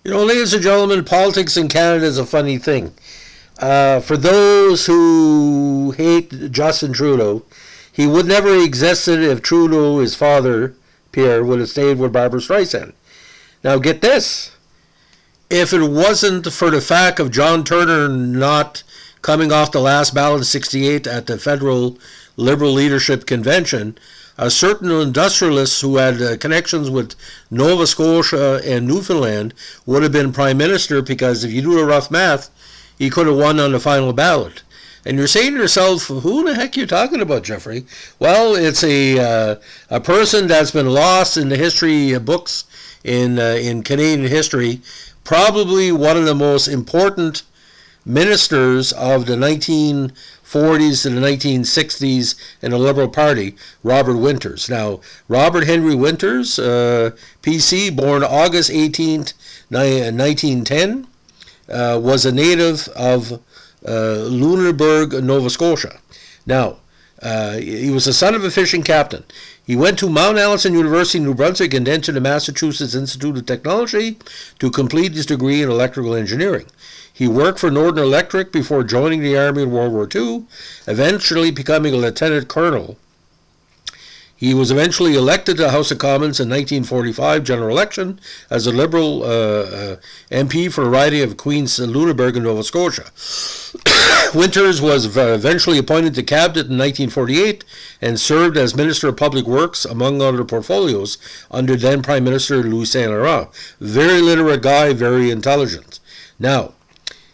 Ladies and gentlemen, politics in Canada is a funny thing. For those who hate Justin Trudeau, he would never have existed if Trudeau, his father, Pierre, would have stayed with Barbara Streisand. Now get this. If it wasn't for the fact of John Turner not coming off the last ballot in 1968 at the Federal Liberal Leadership Convention, a certain industrialist who had connections with Nova Scotia and Newfoundland would have been prime minister, because if you do the rough math, he could have won on the final ballot. And you're saying to yourself, who the heck are you talking about, Jeffrey? Well, it's a person that's been lost in the history books in Canadian history, probably one of the most important ministers of the 1940s to the 1960s in the Liberal Party, Robert Winters. Now, Robert Henry Winters, PC, born August 18th, 1910, was a native of Lunenburg, Nova Scotia. Now, he was the son of a fishing captain. He went to Mount Allison University in New Brunswick and then to the Massachusetts Institute of Technology to complete his degree in electrical engineering. He worked for Northern Electric before joining the Army in World War II, eventually becoming a lieutenant colonel. He was eventually elected to the House of Commons in 1945 general election as a Liberal MP for the riding of Queen's Lunenburg in Nova Scotia. Winters was eventually appointed to cabinet in 1948 and served as Minister of Public Works, among other portfolios, under then Prime Minister Louis Saint Laurent. Very literate guy, very intelligent. Now,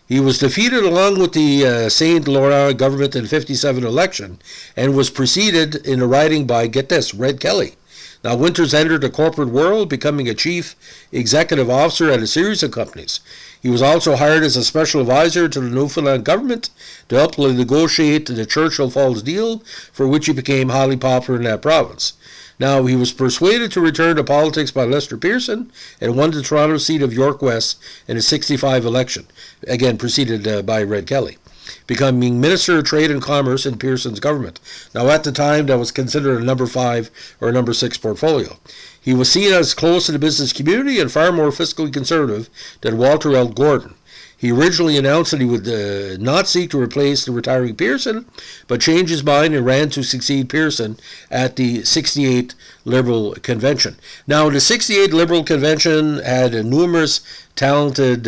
he was defeated along with the Saint Laurent government in the 1957 election and was preceded in the riding by, get this, Red Kelly. Now, Winters entered the corporate world, becoming a chief executive officer at a series of companies. He was also hired as a special advisor to the Newfoundland government to help negotiate the Churchill Falls deal, for which he became highly popular in that province. Now, he was persuaded to return to politics by Lester Pearson and won the Toronto seat of York West in the 1965 election, again preceded by Red Kelly, becoming Minister of Trade and Commerce in Pearson's government. Now, at the time, that was considered a number 5 or number 6 portfolio. He was seen as close to the business community and far more fiscally conservative than Walter L. Gordon. He originally announced that he would not seek to replace the retiring Pearson, but changed his mind and ran to succeed Pearson at the 1968 Liberal Convention. Now, the 1968 Liberal Convention had numerous talented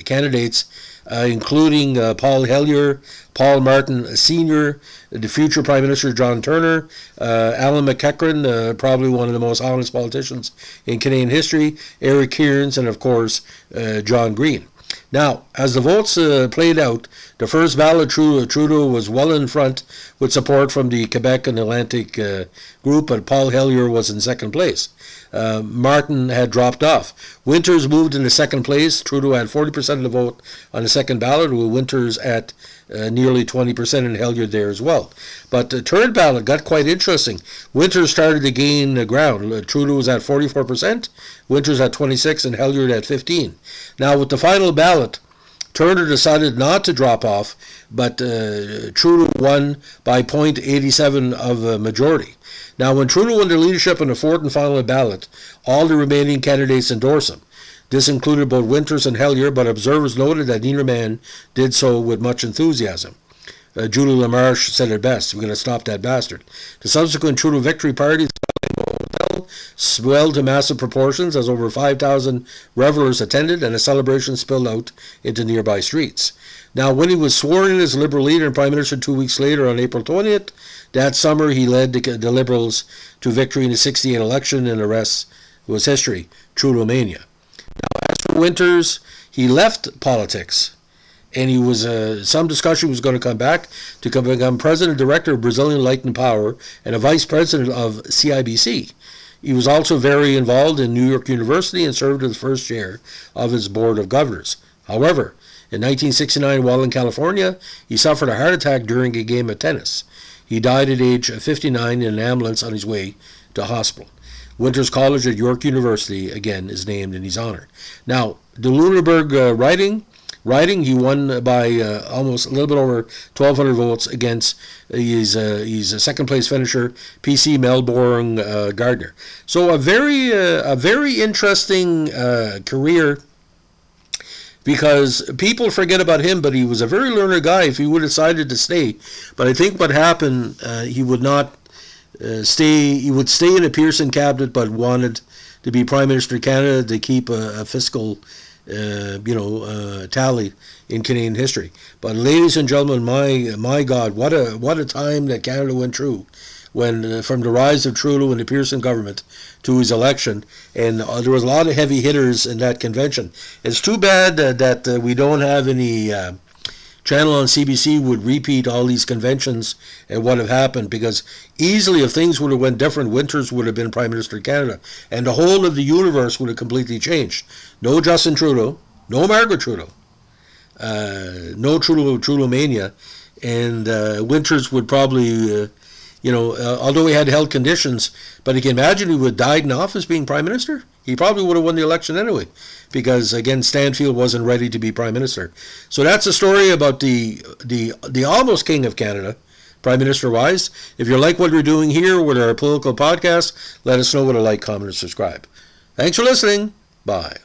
candidates, including Paul Hellyer, Paul Martin Sr., the future Prime Minister John Turner, Alan McEachran, probably one of the most honest politicians in Canadian history, Eric Kearns, and of course, John Green. Now, as the votes played out, the first ballot, Trudeau was well in front with support from the Quebec and Atlantic group, but Paul Hellyer was in second place. Martin had dropped off. Winters moved into second place. Trudeau had 40% of the vote on the second ballot, with Winters at nearly 20% and Hellyer there as well. But the third ballot got quite interesting. Winters started to gain ground. Trudeau was at 44%, Winters at 26%, and Hellyer at 15%. Now, with the final ballot, Turner decided not to drop off, but Trudeau won by 0.87 of a majority. Now, when Trudeau won the leadership in the fourth and final ballot, all the remaining candidates endorsed him. This included both Winters and Hellyer, but observers noted that neither man did so with much enthusiasm. Julie LaMarche said it best: "We're going to stop that bastard." The subsequent Trudeau victory party hotel swelled to massive proportions as over 5,000 revelers attended, and a celebration spilled out into nearby streets. Now, when he was sworn in as Liberal leader and Prime Minister 2 weeks later on April 20th, that summer he led the Liberals to victory in the 1968 election, and the rest was history. Trudeau mania. Now, as for Winters, he left politics, and he was some discussion was going to come back to become president director of Brazilian Light and Power and a vice president of CIBC. He was also very involved in New York University and served as the first chair of its board of governors. However, in 1969, while in California, he suffered a heart attack during a game of tennis. He died at age 59 in an ambulance on his way to hospital. Winters College at York University, again, is named in his honor. Now, the Lunenburg riding, he won by almost a little bit over 1,200 votes against his second place finisher, PC Melbourne Gardner. So a very interesting career because people forget about him, but he was a very learned guy if he would have decided to stay. But I think what happened, he would not stay. He would stay in a Pearson cabinet, but wanted to be Prime Minister of Canada to keep a fiscal, tally in Canadian history. But ladies and gentlemen, my God, what a time that Canada went through, when from the rise of Trudeau and the Pearson government to his election, and there was a lot of heavy hitters in that convention. It's too bad that we don't have any channel on CBC would repeat all these conventions and what have happened, because easily if things would have went different, Winters would have been Prime Minister of Canada, and the whole of the universe would have completely changed. No Justin Trudeau, no Margaret Trudeau, no Trudeau mania, and Winters would probably, although he had health conditions, but you can imagine he would have died in office being Prime Minister. He probably would have won the election anyway, because again, Stanfield wasn't ready to be Prime Minister. So that's the story about the almost King of Canada, Prime Minister wise. If you like what we're doing here with our political podcast, let us know with a like, comment, and subscribe. Thanks for listening. Bye.